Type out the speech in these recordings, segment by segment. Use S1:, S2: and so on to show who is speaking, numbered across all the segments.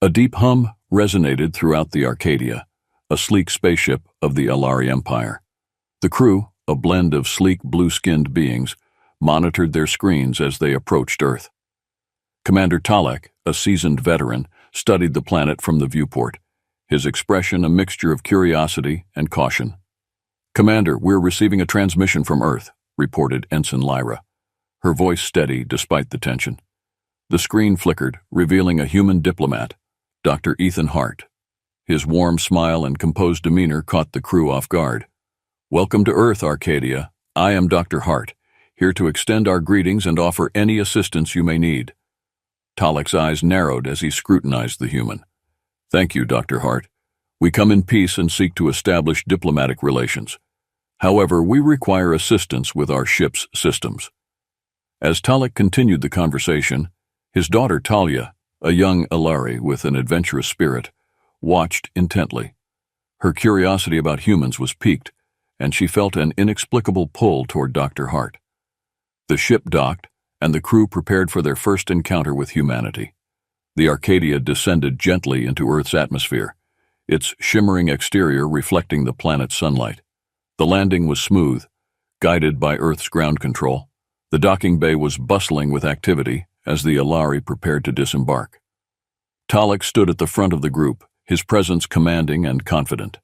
S1: A deep hum resonated throughout the Arcadia, a sleek spaceship of the Alari Empire. The crew, a blend of sleek blue-skinned beings, monitored their screens as they approached Earth. Commander Talek, a seasoned veteran, studied the planet from the viewport, his expression a mixture of curiosity and caution. "Commander, we're receiving a transmission from Earth," reported Ensign Lyra, her voice steady despite the tension. The screen flickered, revealing a human diplomat, Dr. Ethan Hart. His warm smile and composed demeanor caught the crew off guard. "Welcome to Earth, Arcadia. I am Dr. Hart, here to extend our greetings and offer any assistance you may need." Talek's eyes narrowed as he scrutinized the human. "Thank you, Dr. Hart. We come in peace and seek to establish diplomatic relations. However, we require assistance with our ship's systems." As Talek continued the conversation, his daughter Talia, a young Alari with an adventurous spirit, watched intently. Her curiosity about humans was piqued, and she felt an inexplicable pull toward Dr. Hart. The ship docked, and the crew prepared for their first encounter with humanity. The Arcadia descended gently into Earth's atmosphere, its shimmering exterior reflecting the planet's sunlight. The landing was smooth, guided by Earth's ground control. The docking bay was bustling with activity as the Alari prepared to disembark. Talek stood at the front of the group, his presence commanding and confident.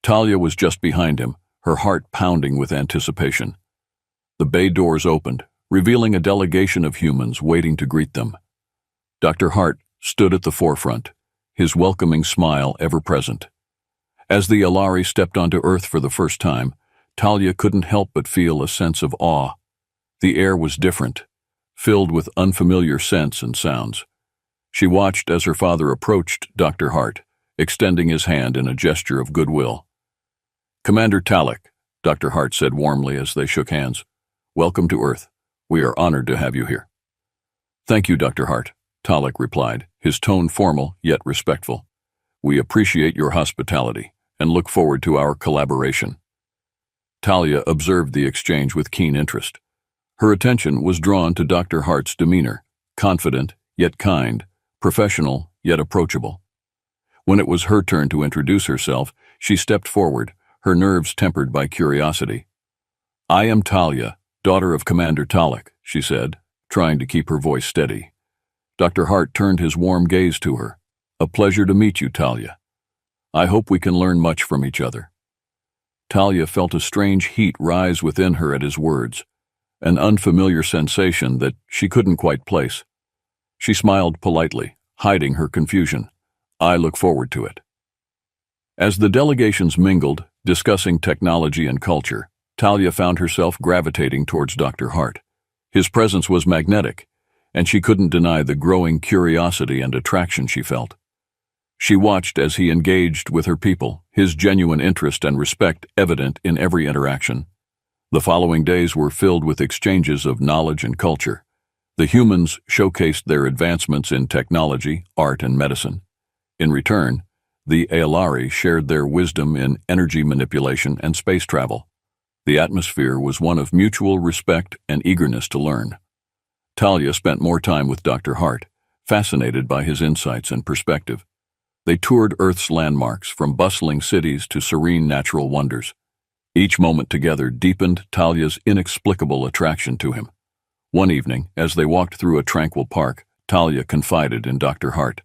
S1: Talia was just behind him, her heart pounding with anticipation. The bay doors opened, revealing a delegation of humans waiting to greet them. Dr. Hart stood at the forefront, his welcoming smile ever present. As the Alari stepped onto Earth for the first time, Talia couldn't help but feel a sense of awe. The air was different, filled with unfamiliar scents and sounds. She watched as her father approached Dr. Hart, extending his hand in a gesture of goodwill. "Commander Talek," Dr. Hart said warmly as they shook hands. "Welcome to Earth. We are honored to have you here." "Thank you, Dr. Hart," Talek replied, his tone formal yet respectful. "We appreciate your hospitality and look forward to our collaboration." Talia observed the exchange with keen interest. Her attention was drawn to Dr. Hart's demeanor, confident yet kind, professional yet approachable. When it was her turn to introduce herself, she stepped forward, her nerves tempered by curiosity. "I am Talia, daughter of Commander Talek," she said, trying to keep her voice steady. Dr. Hart turned his warm gaze to her. "A pleasure to meet you, Talia. I hope we can learn much from each other." Talia felt a strange heat rise within her at his words, an unfamiliar sensation that she couldn't quite place. She smiled politely, hiding her confusion. "I look forward to it." As the delegations mingled, discussing technology and culture, Talia found herself gravitating towards Dr. Hart. His presence was magnetic, and she couldn't deny the growing curiosity and attraction she felt. She watched as he engaged with her people, his genuine interest and respect evident in every interaction. The following days were filled with exchanges of knowledge and culture. The humans showcased their advancements in technology, art, and medicine. In return, the Aelari shared their wisdom in energy manipulation and space travel. The atmosphere was one of mutual respect and eagerness to learn. Talia spent more time with Dr. Hart, fascinated by his insights and perspective. They toured Earth's landmarks, from bustling cities to serene natural wonders. Each moment together deepened Talia's inexplicable attraction to him. One evening, as they walked through a tranquil park, Talia confided in Dr. Hart.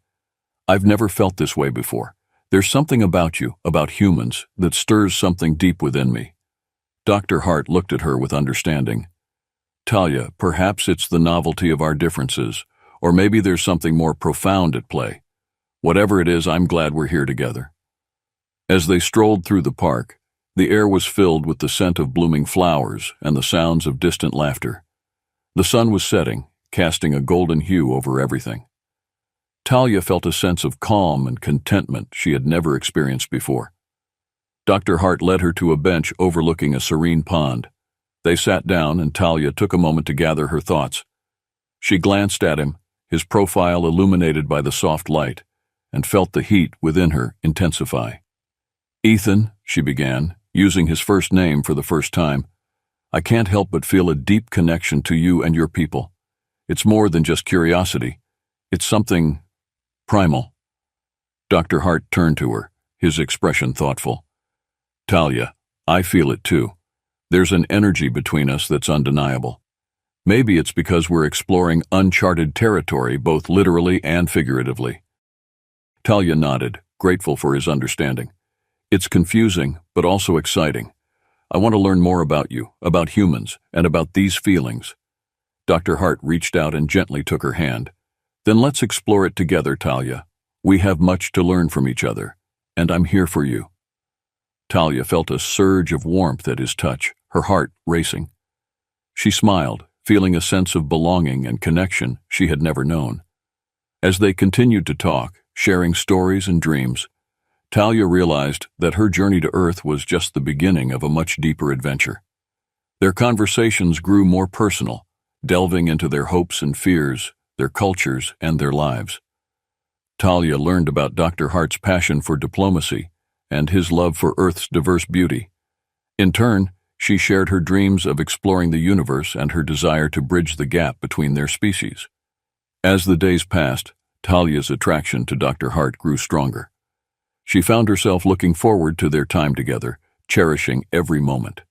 S1: "I've never felt this way before. There's something about you, about humans, that stirs something deep within me." Dr. Hart looked at her with understanding. "Talia, perhaps it's the novelty of our differences, or maybe there's something more profound at play. Whatever it is, I'm glad we're here together." As they strolled through the park, the air was filled with the scent of blooming flowers and the sounds of distant laughter. The sun was setting, casting a golden hue over everything. Talia felt a sense of calm and contentment she had never experienced before. Dr. Hart led her to a bench overlooking a serene pond. They sat down, and Talia took a moment to gather her thoughts. She glanced at him, his profile illuminated by the soft light, and felt the heat within her intensify. "Ethan," she began, using his first name for the first time, "I can't help but feel a deep connection to you and your people. It's more than just curiosity. It's something primal." Dr. Hart turned to her, his expression thoughtful. Talia, I feel it too. There's an energy between us that's undeniable. Maybe it's because we're exploring uncharted territory both literally and figuratively. Talia nodded, grateful for his understanding. It's confusing, but also exciting. I want to learn more about you, about humans, and about these feelings. Dr. Hart reached out and gently took her hand. Then let's explore it together, Talia. We have much to learn from each other, and I'm here for you. Talia felt a surge of warmth at his touch, her heart racing. She smiled, feeling a sense of belonging and connection she had never known. As they continued to talk, sharing stories and dreams, Talia realized that her journey to Earth was just the beginning of a much deeper adventure. Their conversations grew more personal, delving into their hopes and fears, their cultures, and their lives. Talia learned about Dr. Hart's passion for diplomacy and his love for Earth's diverse beauty. In turn, she shared her dreams of exploring the universe and her desire to bridge the gap between their species. As the days passed, Talia's attraction to Dr. Hart grew stronger. She found herself looking forward to their time together, cherishing every moment.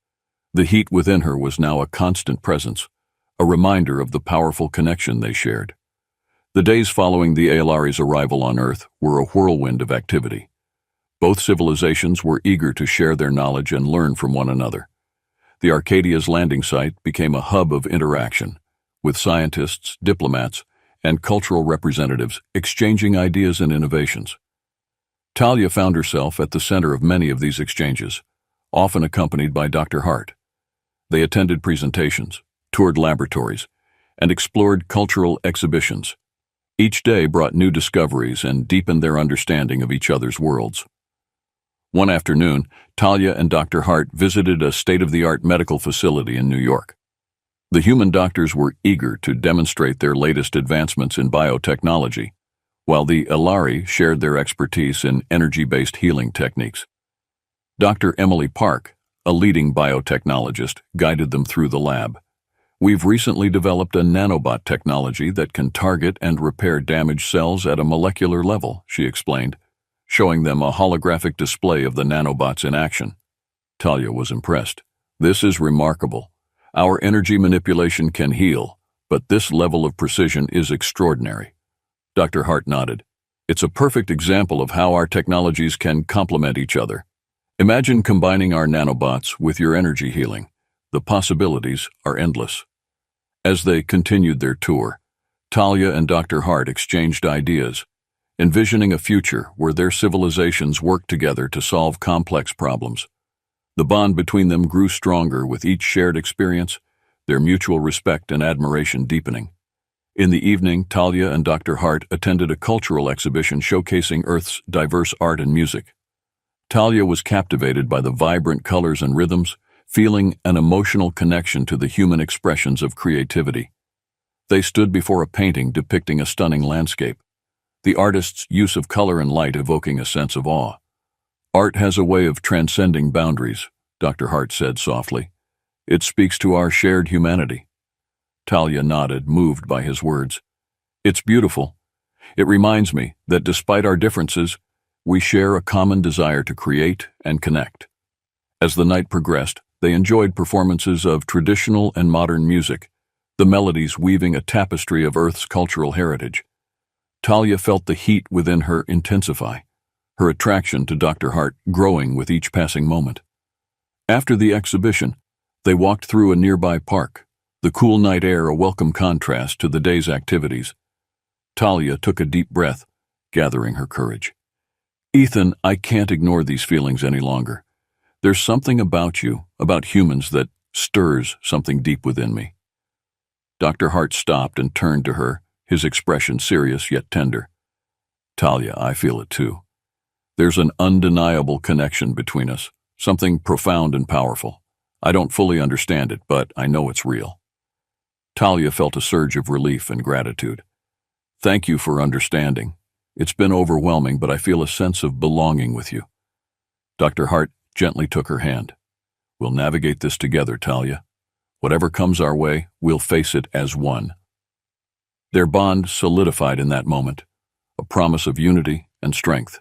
S1: The heat within her was now a constant presence, a reminder of the powerful connection they shared. The days following the Aelari's arrival on Earth were a whirlwind of activity. Both civilizations were eager to share their knowledge and learn from one another. The Arcadia's landing site became a hub of interaction, with scientists, diplomats, and cultural representatives exchanging ideas and innovations. Talia found herself at the center of many of these exchanges, often accompanied by Dr. Hart. They attended presentations, toured laboratories, and explored cultural exhibitions. Each day brought new discoveries and deepened their understanding of each other's worlds. One afternoon, Talia and Dr. Hart visited a state-of-the-art medical facility in New York. The human doctors were eager to demonstrate their latest advancements in biotechnology, while the Aelari shared their expertise in energy-based healing techniques. Dr. Emily Park, a leading biotechnologist, guided them through the lab. We've recently developed a nanobot technology that can target and repair damaged cells at a molecular level, she explained, showing them a holographic display of the nanobots in action. Talia was impressed. This is remarkable. Our energy manipulation can heal, but this level of precision is extraordinary. Dr. Hart nodded. It's a perfect example of how our technologies can complement each other. Imagine combining our nanobots with your energy healing. The possibilities are endless. As they continued their tour, Talia and Dr. Hart exchanged ideas, envisioning a future where their civilizations worked together to solve complex problems. The bond between them grew stronger with each shared experience, their mutual respect and admiration deepening. In the evening, Talia and Dr. Hart attended a cultural exhibition showcasing Earth's diverse art and music. Talia was captivated by the vibrant colors and rhythms, feeling an emotional connection to the human expressions of creativity. They stood before a painting depicting a stunning landscape, the artist's use of color and light evoking a sense of awe. Art has a way of transcending boundaries, Dr. Hart said softly. It speaks to our shared humanity. Talia nodded, moved by his words. It's beautiful. It reminds me that despite our differences, we share a common desire to create and connect. As the night progressed, they enjoyed performances of traditional and modern music, the melodies weaving a tapestry of Earth's cultural heritage. Talia felt the heat within her intensify, her attraction to Dr. Hart growing with each passing moment. After the exhibition, they walked through a nearby park, the cool night air a welcome contrast to the day's activities. Talia took a deep breath, gathering her courage. Ethan, I can't ignore these feelings any longer. There's something about you, about humans, that stirs something deep within me. Dr. Hart stopped and turned to her, his expression serious yet tender. Talia, I feel it too. There's an undeniable connection between us, something profound and powerful. I don't fully understand it, but I know it's real. Talia felt a surge of relief and gratitude. Thank you for understanding. It's been overwhelming, but I feel a sense of belonging with you. Dr. Hart gently took her hand. We'll navigate this together, Talia. Whatever comes our way, we'll face it as one. Their bond solidified in that moment, a promise of unity and strength.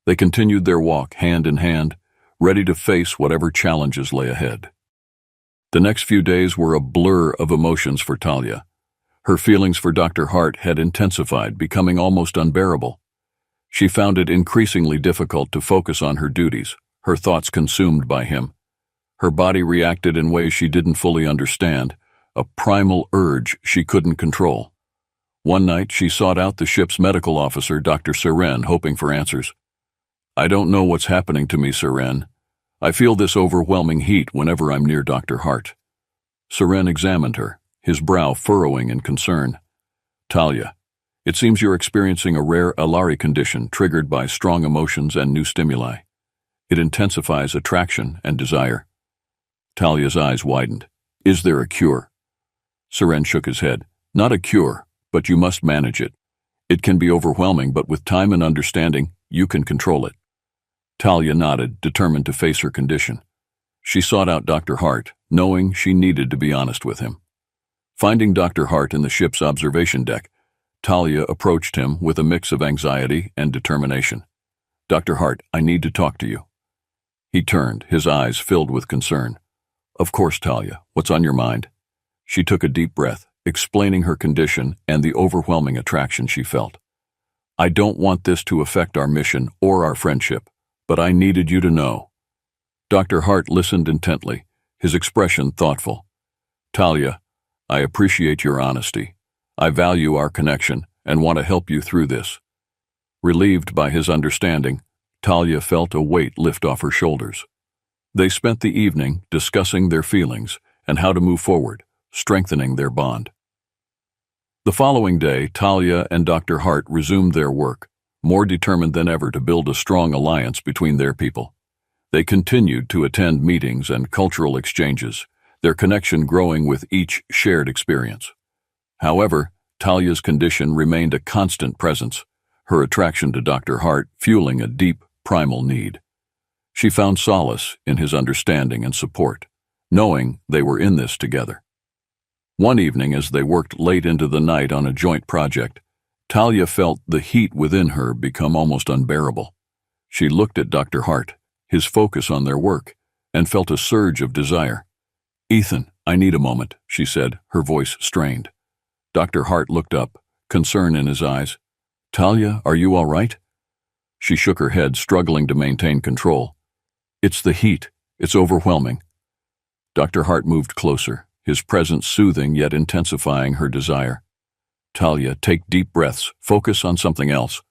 S1: They continued their walk hand in hand, ready to face whatever challenges lay ahead. The next few days were a blur of emotions for Talia. Her feelings for Dr. Hart had intensified, becoming almost unbearable. She found it increasingly difficult to focus on her duties, her thoughts consumed by him. Her body reacted in ways she didn't fully understand, a primal urge she couldn't control. One night, she sought out the ship's medical officer, Dr. Seren, hoping for answers. "I don't know what's happening to me, Seren. I feel this overwhelming heat whenever I'm near Dr. Hart." Seren examined her, his brow furrowing in concern. "Talia, it seems you're experiencing a rare Alari condition triggered by strong emotions and new stimuli. It intensifies attraction and desire." Talia's eyes widened. "Is there a cure?" Seren shook his head. "Not a cure, but you must manage it. It can be overwhelming, but with time and understanding, you can control it." Talia nodded, determined to face her condition. She sought out Dr. Hart, knowing she needed to be honest with him. Finding Dr. Hart in the ship's observation deck, Talia approached him with a mix of anxiety and determination. "Dr. Hart, I need to talk to you." He turned, his eyes filled with concern. "Of course, Talia. What's on your mind?" She took a deep breath, explaining her condition and the overwhelming attraction she felt. "I don't want this to affect our mission or our friendship, but I needed you to know." Dr. Hart listened intently, his expression thoughtful. "Talia, I appreciate your honesty. I value our connection and want to help you through this." Relieved by his understanding, Talia felt a weight lift off her shoulders. They spent the evening discussing their feelings and how to move forward, strengthening their bond. The following day, Talia and Dr. Hart resumed their work, more determined than ever to build a strong alliance between their people. They continued to attend meetings and cultural exchanges, their connection growing with each shared experience. However, Talia's condition remained a constant presence, her attraction to Dr. Hart fueling a deep, primal need. She found solace in his understanding and support, knowing they were in this together. One evening, as they worked late into the night on a joint project, Talia felt the heat within her become almost unbearable. She looked at Dr. Hart, his focus on their work, and felt a surge of desire. "Ethan, I need a moment," she said, her voice strained. Dr. Hart looked up, concern in his eyes. "Talia, are you all right?" She shook her head, struggling to maintain control. "It's the heat. It's overwhelming." Dr. Hart moved closer, his presence soothing yet intensifying her desire. "Talia, take deep breaths. Focus on something else.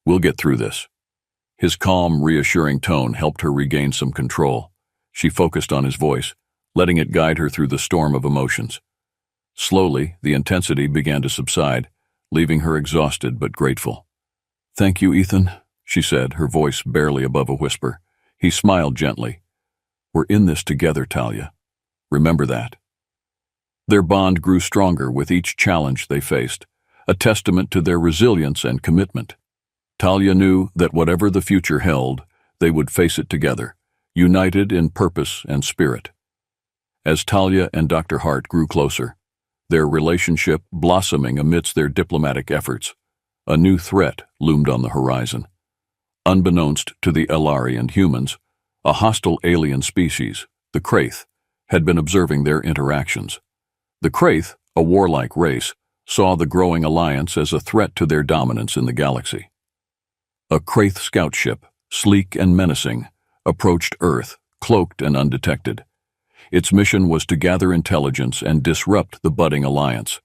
S1: We'll get through this." His calm, reassuring tone helped her regain some control. She focused on his voice, letting it guide her through the storm of emotions. Slowly, the intensity began to subside, leaving her exhausted but grateful. "Thank you, Ethan," she said, her voice barely above a whisper. He smiled gently. "We're in this together, Talia. Remember that." Their bond grew stronger with each challenge they faced, a testament to their resilience and commitment. Talia knew that whatever the future held, they would face it together, united in purpose and spirit. As Talia and Dr. Hart grew closer, their relationship blossoming amidst their diplomatic efforts, a new threat loomed on the horizon. Unbeknownst to the Elari and humans, a hostile alien species, the Kraith, had been observing their interactions. The Kraith, a warlike race, saw the growing alliance as a threat to their dominance in the galaxy. A Kraith scout ship, sleek and menacing, approached Earth, cloaked and undetected. Its mission was to gather intelligence and disrupt the budding alliance.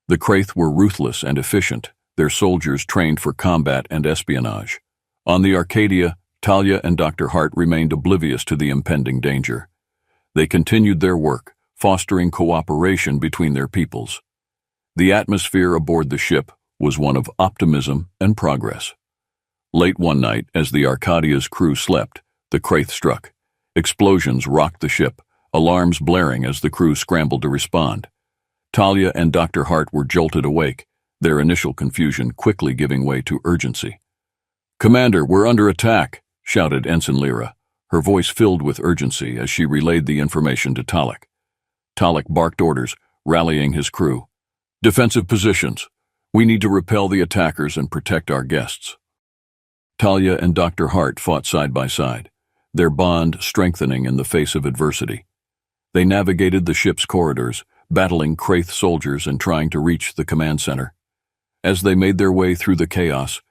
S1: The Kraith were ruthless and efficient, their soldiers trained for combat and espionage. On the Arcadia, Talia and Dr. Hart remained oblivious to the impending danger. They continued their work, fostering cooperation between their peoples. The atmosphere aboard the ship was one of optimism and progress. Late one night, as the Arcadia's crew slept, the Kraith struck. Explosions rocked the ship, alarms blaring as the crew scrambled to respond. Talia and Dr. Hart were jolted awake, their initial confusion quickly giving way to urgency. "Commander, we're under attack," shouted Ensign Lyra, her voice filled with urgency as she relayed the information to Talek. Talek barked orders, rallying his crew. "Defensive positions. We need to repel the attackers and protect our guests." Talia and Dr. Hart fought side by side, their bond strengthening in the face of adversity. They navigated the ship's corridors, battling Kraith soldiers and trying to reach the command center. As they made their way through the chaos,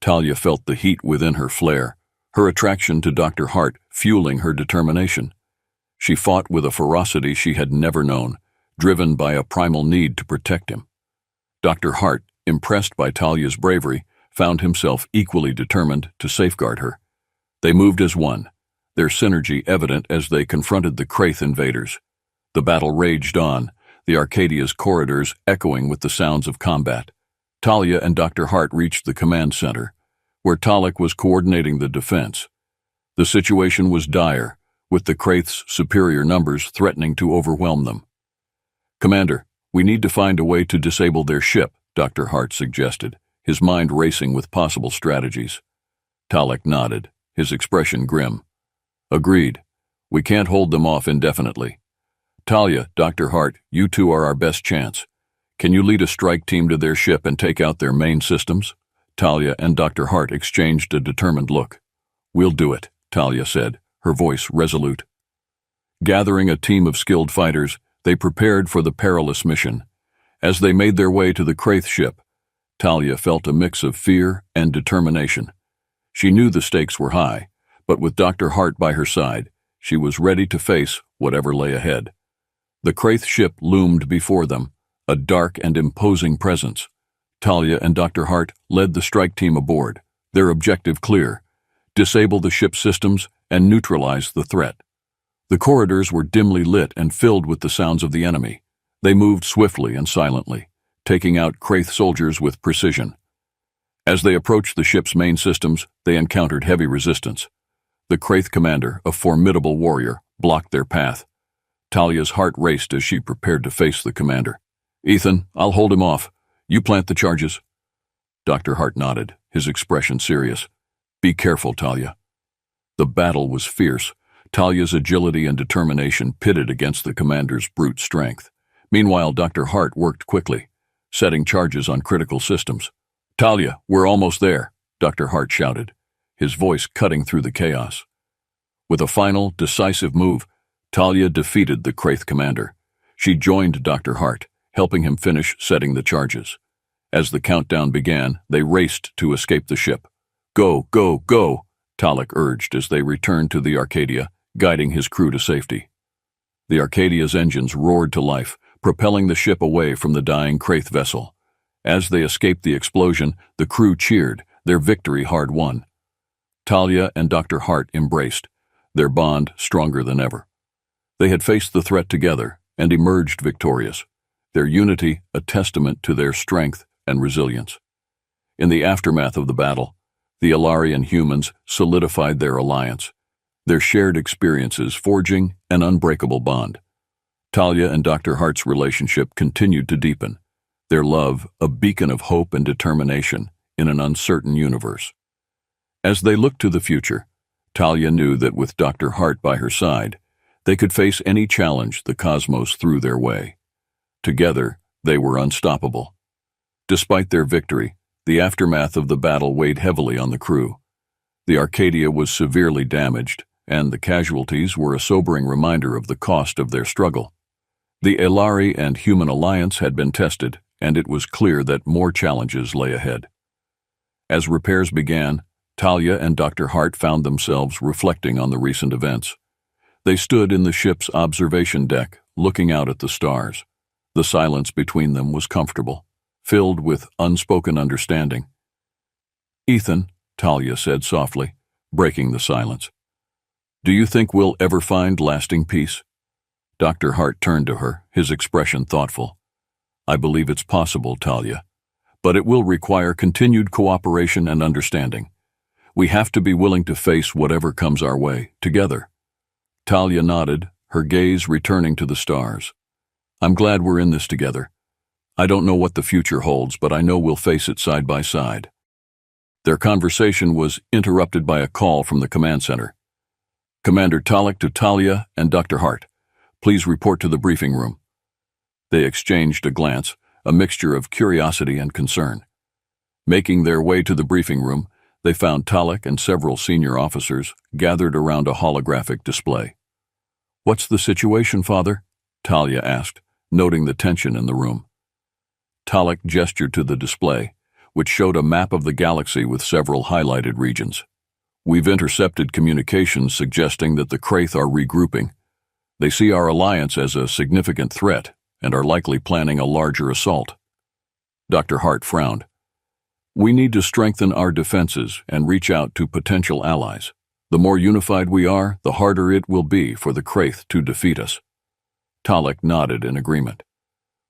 S1: Talia felt the heat within her flare, her attraction to Dr. Hart fueling her determination. She fought with a ferocity she had never known, driven by a primal need to protect him. Dr. Hart, impressed by Talia's bravery, found himself equally determined to safeguard her. They moved as one, their synergy evident as they confronted the Kraith invaders. The battle raged on, the Arcadia's corridors echoing with the sounds of combat. Talia and Dr. Hart reached the command center, where Talek was coordinating the defense. The situation was dire, with the Kraith's superior numbers threatening to overwhelm them. "Commander, we need to find a way to disable their ship," Dr. Hart suggested, his mind racing with possible strategies. Talek nodded, his expression grim. "Agreed. We can't hold them off indefinitely. Talia, Dr. Hart, you two are our best chance. Can you lead a strike team to their ship and take out their main systems?" Talia and Dr. Hart exchanged a determined look. "We'll do it," Talia said, her voice resolute. Gathering a team of skilled fighters, they prepared for the perilous mission. As they made their way to the Kraith ship, Talia felt a mix of fear and determination. She knew the stakes were high, but with Dr. Hart by her side, she was ready to face whatever lay ahead. The Kraith ship loomed before them, a dark and imposing presence. Talia and Dr. Hart led the strike team aboard, their objective clear: disable the ship's systems and neutralize the threat. The corridors were dimly lit and filled with the sounds of the enemy. They moved swiftly and silently, taking out Kraith soldiers with precision. As they approached the ship's main systems, they encountered heavy resistance. The Kraith commander, a formidable warrior, blocked their path. Talia's heart raced as she prepared to face the commander. "Ethan, I'll hold him off. You plant the charges." Dr. Hart nodded, his expression serious. "Be careful, Talia." The battle was fierce. Talia's agility and determination pitted against the commander's brute strength. Meanwhile, Dr. Hart worked quickly, setting charges on critical systems. "Talia, we're almost there," Dr. Hart shouted, his voice cutting through the chaos. With a final, decisive move, Talia defeated the Kraith commander. She joined Dr. Hart, helping him finish setting the charges. As the countdown began, they raced to escape the ship. "Go, go, go," Talek urged as they returned to the Arcadia, guiding his crew to safety. The Arcadia's engines roared to life, propelling the ship away from the dying Kraith vessel. As they escaped the explosion, the crew cheered, their victory hard won. Talia and Dr. Hart embraced, their bond stronger than ever. They had faced the threat together and emerged victorious, their unity a testament to their strength and resilience. In the aftermath of the battle, the Alarian humans solidified their alliance, their shared experiences forging an unbreakable bond. Talia and Dr. Hart's relationship continued to deepen, their love a beacon of hope and determination in an uncertain universe. As they looked to the future, Talia knew that with Dr. Hart by her side, they could face any challenge the cosmos threw their way. Together, they were unstoppable. Despite their victory, the aftermath of the battle weighed heavily on the crew. The Arcadia was severely damaged, and the casualties were a sobering reminder of the cost of their struggle. The Elari and human alliance had been tested, and it was clear that more challenges lay ahead. As repairs began, Talia and Dr. Hart found themselves reflecting on the recent events. They stood in the ship's observation deck, looking out at the stars. The silence between them was comfortable, filled with unspoken understanding. "Ethan," Talia said softly, breaking the silence, "do you think we'll ever find lasting peace?" Dr. Hart turned to her, his expression thoughtful. "I believe it's possible, Talia, but it will require continued cooperation and understanding. We have to be willing to face whatever comes our way, together." Talia nodded, her gaze returning to the stars. "I'm glad we're in this together. I don't know what the future holds, but I know we'll face it side by side." Their conversation was interrupted by a call from the command center. "Commander Talek to Talia and Dr. Hart. Please report to the briefing room." They exchanged a glance, a mixture of curiosity and concern. Making their way to the briefing room, They found Talek and several senior officers gathered around a holographic display. "What's the situation, Father?" Talia asked, noting the tension in the room. Talek gestured to the display, which showed a map of the galaxy with several highlighted regions. "We've intercepted communications suggesting that the Kraith are regrouping. They see our alliance as a significant threat and are likely planning a larger assault." Dr. Hart frowned. "We need to strengthen our defenses and reach out to potential allies. The more unified we are, the harder it will be for the Kraith to defeat us." Talek nodded in agreement.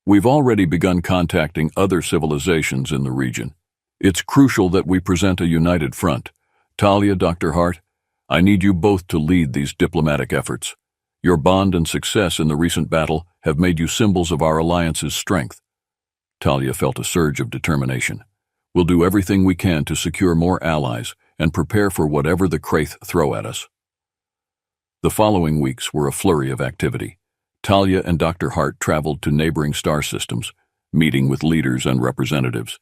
S1: "We've already begun contacting other civilizations in the region. It's crucial that we present a united front. Talia, Dr. Hart, I need you both to lead these diplomatic efforts. Your bond and success in the recent battle have made you symbols of our alliance's strength." Talia felt a surge of determination. "We'll do everything we can to secure more allies and prepare for whatever the Kraith throw at us." The following weeks were a flurry of activity. Talia and Dr. Hart traveled to neighboring star systems, meeting with leaders and representatives.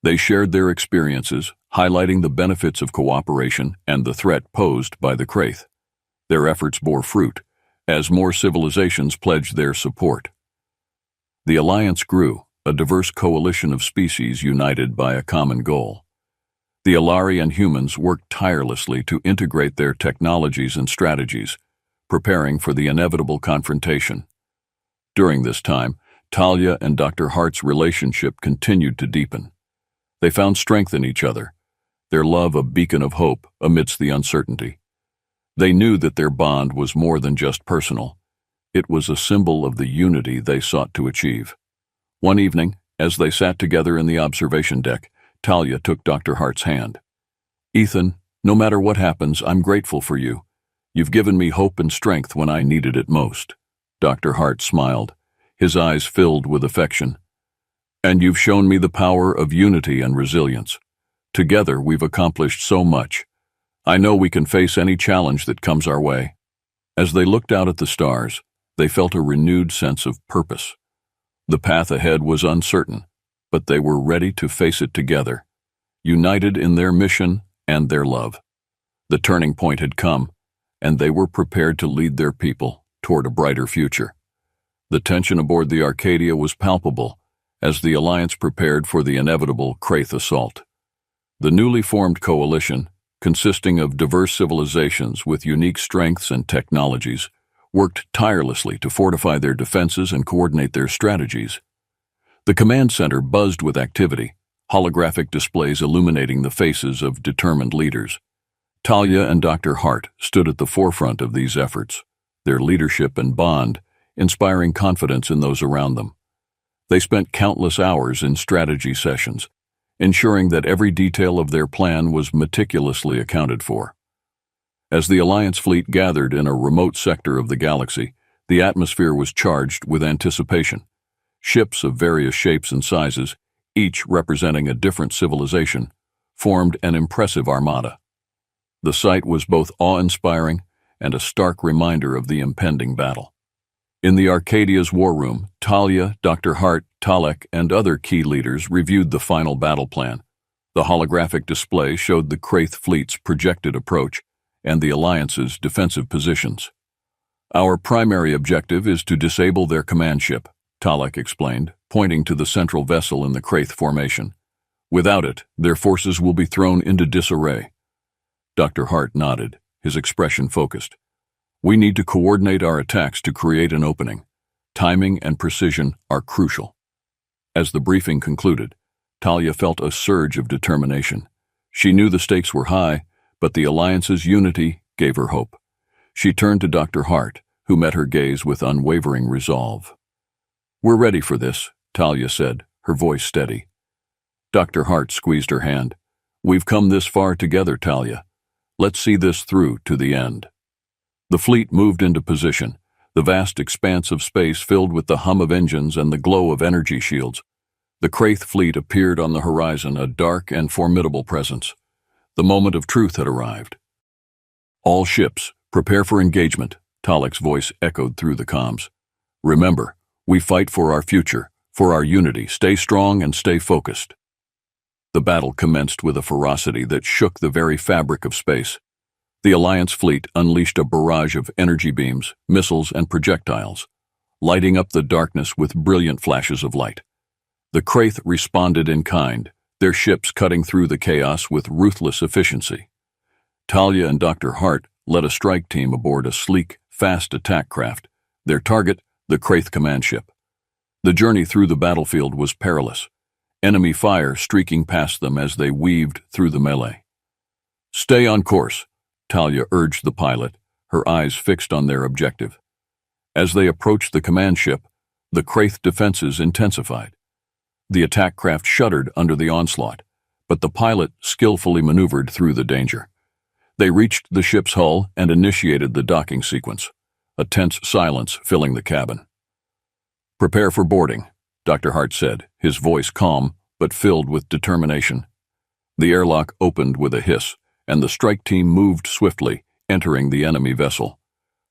S1: They shared their experiences, highlighting the benefits of cooperation and the threat posed by the Kraith. Their efforts bore fruit, as more civilizations pledged their support. The alliance grew, a diverse coalition of species united by a common goal. The HFY and Humans worked tirelessly to integrate their technologies and strategies, preparing for the inevitable confrontation. During this time, Talia and Dr. Hart's relationship continued to deepen. They found strength in each other, their love a beacon of hope amidst the uncertainty. They knew that their bond was more than just personal. It was a symbol of the unity they sought to achieve. One evening, as they sat together in the observation deck, Talia took Dr. Hart's hand. "Ethan, no matter what happens, I'm grateful for you. You've given me hope and strength when I needed it most." Dr. Hart smiled, his eyes filled with affection. "And you've shown me the power of unity and resilience. Together, we've accomplished so much. I know we can face any challenge that comes our way." As they looked out at the stars, they felt a renewed sense of purpose. The path ahead was uncertain, but they were ready to face it together, united in their mission and their love. The turning point had come, and they were prepared to lead their people toward a brighter future. The tension aboard the Arcadia was palpable as the Alliance prepared for the inevitable Kraith assault. The newly formed coalition, consisting of diverse civilizations with unique strengths and technologies, worked tirelessly to fortify their defenses and coordinate their strategies. The command center buzzed with activity, holographic displays illuminating the faces of determined leaders. Talia and Dr. Hart stood at the forefront of these efforts, their leadership and bond inspiring confidence in those around them. They spent countless hours in strategy sessions, ensuring that every detail of their plan was meticulously accounted for. As the Alliance fleet gathered in a remote sector of the galaxy, the atmosphere was charged with anticipation. Ships of various shapes and sizes, each representing a different civilization, formed an impressive armada. The sight was both awe-inspiring and a stark reminder of the impending battle. In the Arcadia's war room, Talia, Dr. Hart, Talek, and other key leaders reviewed the final battle plan. The holographic display showed the Kraith fleet's projected approach and the Alliance's defensive positions. "Our primary objective is to disable their command ship," Talek explained, pointing to the central vessel in the Kraith formation. "Without it, their forces will be thrown into disarray." Dr. Hart nodded, his expression focused. "We need to coordinate our attacks to create an opening. Timing and precision are crucial." As the briefing concluded, Talia felt a surge of determination. She knew the stakes were high, but the Alliance's unity gave her hope. She turned to Dr. Hart, who met her gaze with unwavering resolve. "We're ready for this," Talia said, her voice steady. Dr. Hart squeezed her hand. "We've come this far together, Talia. Let's see this through to the end." The fleet moved into position, the vast expanse of space filled with the hum of engines and the glow of energy shields. The Kraith fleet appeared on the horizon, a dark and formidable presence. The moment of truth had arrived. "All ships, prepare for engagement," Talek's voice echoed through the comms. "Remember, we fight for our future, for our unity. Stay strong and stay focused." The battle commenced with a ferocity that shook the very fabric of space. The Alliance fleet unleashed a barrage of energy beams, missiles, and projectiles, lighting up the darkness with brilliant flashes of light. The Kraith responded in kind, their ships cutting through the chaos with ruthless efficiency. Talia and Dr. Hart led a strike team aboard a sleek, fast attack craft, their target, the Kraith command ship. The journey through the battlefield was perilous, enemy fire streaking past them as they weaved through the melee. "Stay on course," Talia urged the pilot, her eyes fixed on their objective. As they approached the command ship, the Kraith defenses intensified. The attack craft shuddered under the onslaught, but the pilot skillfully maneuvered through the danger. They reached the ship's hull and initiated the docking sequence, a tense silence filling the cabin. "Prepare for boarding," Dr. Hart said, his voice calm but filled with determination. The airlock opened with a hiss, and the strike team moved swiftly, entering the enemy vessel.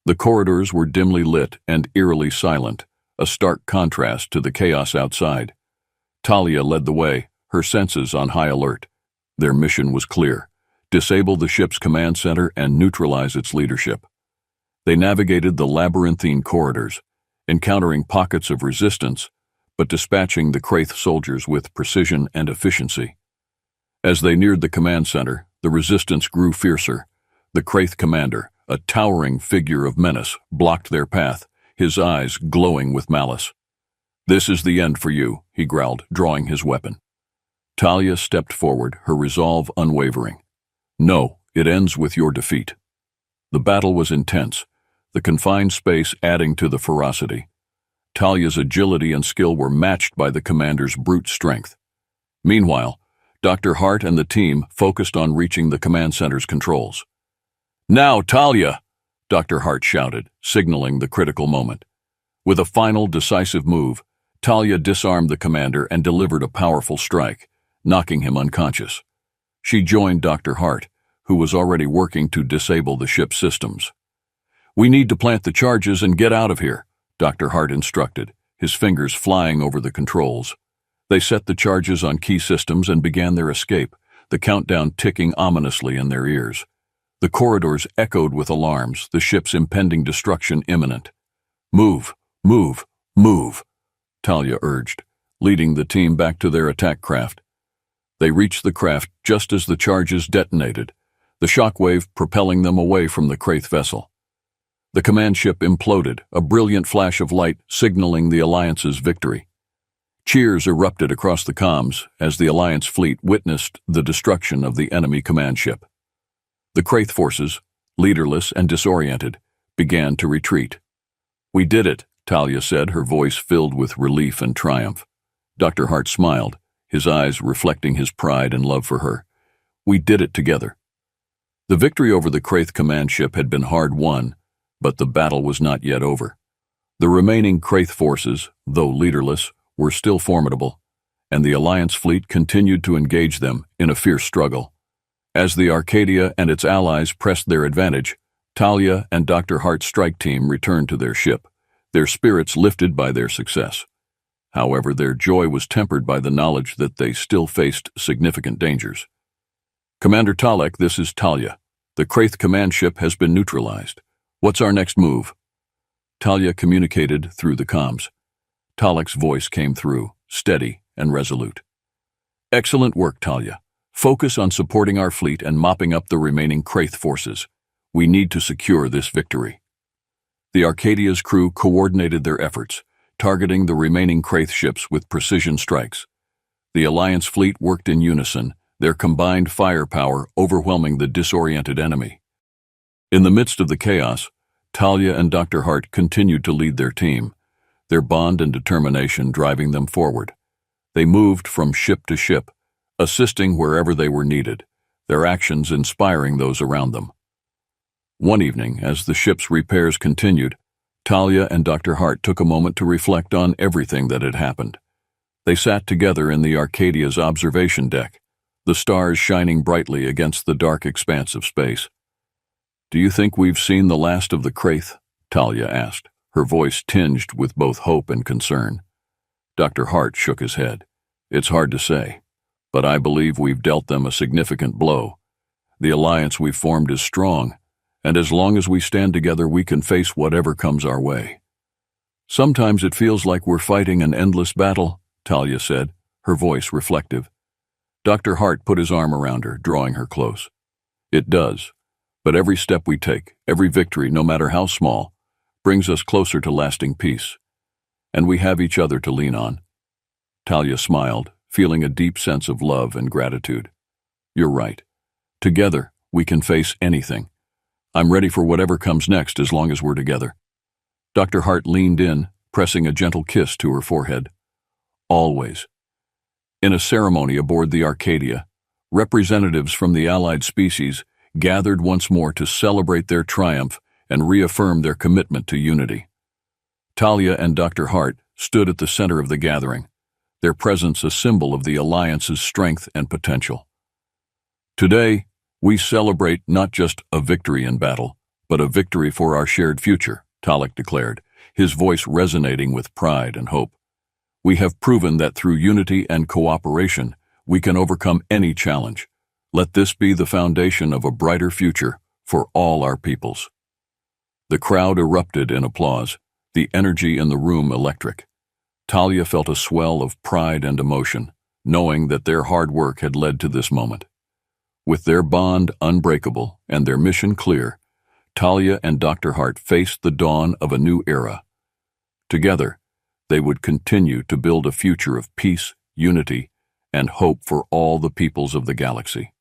S1: The corridors were dimly lit and eerily silent, a stark contrast to the chaos outside. Talia led the way, her senses on high alert. Their mission was clear: disable the ship's command center and neutralize its leadership. They navigated the labyrinthine corridors, encountering pockets of resistance, but dispatching the Kraith soldiers with precision and efficiency. As they neared the command center, the resistance grew fiercer. The Kraith commander, a towering figure of menace, blocked their path, his eyes glowing with malice. "This is the end for you," he growled, drawing his weapon. Talia stepped forward, her resolve unwavering. "No, it ends with your defeat." The battle was intense, the confined space adding to the ferocity. Talia's agility and skill were matched by the commander's brute strength. Meanwhile, Dr. Hart and the team focused on reaching the command center's controls. "Now, Talia!" Dr. Hart shouted, signaling the critical moment. With a final, decisive move, Talia disarmed the commander and delivered a powerful strike, knocking him unconscious. She joined Dr. Hart, who was already working to disable the ship's systems. "We need to plant the charges and get out of here," Dr. Hart instructed, his fingers flying over the controls. They set the charges on key systems and began their escape, the countdown ticking ominously in their ears. The corridors echoed with alarms, the ship's impending destruction imminent. "Move, move, move," Talia urged, leading the team back to their attack craft. They reached the craft just as the charges detonated, the shockwave propelling them away from the Kraith vessel. The command ship imploded, a brilliant flash of light signaling the Alliance's victory. Cheers erupted across the comms as the Alliance fleet witnessed the destruction of the enemy command ship. The Kraith forces, leaderless and disoriented, began to retreat. "We did it," Talia said, her voice filled with relief and triumph. Dr. Hart smiled, his eyes reflecting his pride and love for her. "We did it together." The victory over the Kraith command ship had been hard won, but the battle was not yet over. The remaining Kraith forces, though leaderless, were still formidable, and the Alliance fleet continued to engage them in a fierce struggle. As the Arcadia and its allies pressed their advantage, Talia and Dr. Hart's strike team returned to their ship, their spirits lifted by their success. However, their joy was tempered by the knowledge that they still faced significant dangers. "Commander Talek, this is Talia. The Kraith command ship has been neutralized. What's our next move?" Talia communicated through the comms. Talek's voice came through, steady and resolute. "Excellent work, Talia. Focus on supporting our fleet and mopping up the remaining Kraith forces. We need to secure this victory." The Arcadia's crew coordinated their efforts, targeting the remaining Kraith ships with precision strikes. The Alliance fleet worked in unison, their combined firepower overwhelming the disoriented enemy. In the midst of the chaos, Talia and Dr. Hart continued to lead their team, their bond and determination driving them forward. They moved from ship to ship, assisting wherever they were needed, their actions inspiring those around them. One evening, as the ship's repairs continued, Talia and Dr. Hart took a moment to reflect on everything that had happened. They sat together in the Arcadia's observation deck, the stars shining brightly against the dark expanse of space. "Do you think we've seen the last of the Kraith?" Talia asked, her voice tinged with both hope and concern. Dr. Hart shook his head. "It's hard to say. but I believe we've dealt them a significant blow. The alliance we've formed is strong, and as long as we stand together, we can face whatever comes our way. Sometimes it feels like we're fighting an endless battle, Talia said, her voice reflective. Dr. Hart put his arm around her, drawing her close. It does, but every step we take, every victory, no matter how small, brings us closer to lasting peace. And we have each other to lean on. Talia smiled, feeling a deep sense of love and gratitude. You're right. Together, we can face anything. I'm ready for whatever comes next as long as we're together. Dr. Hart leaned in, pressing a gentle kiss to her forehead. Always. In a ceremony aboard the Arcadia, representatives from the allied species gathered once more to celebrate their triumph and reaffirm their commitment to unity. Talia and Dr. Hart stood at the center of the gathering, their presence a symbol of the alliance's strength and potential. Today, we celebrate not just a victory in battle, but a victory for our shared future, Talek declared, his voice resonating with pride and hope. We have proven that through unity and cooperation, we can overcome any challenge. Let this be the foundation of a brighter future for all our peoples. The crowd erupted in applause, the energy in the room electric. Talia felt a swell of pride and emotion, knowing that their hard work had led to this moment. With their bond unbreakable and their mission clear, Talia and Dr. Hart faced the dawn of a new era. Together, they would continue to build a future of peace, unity, and hope for all the peoples of the galaxy.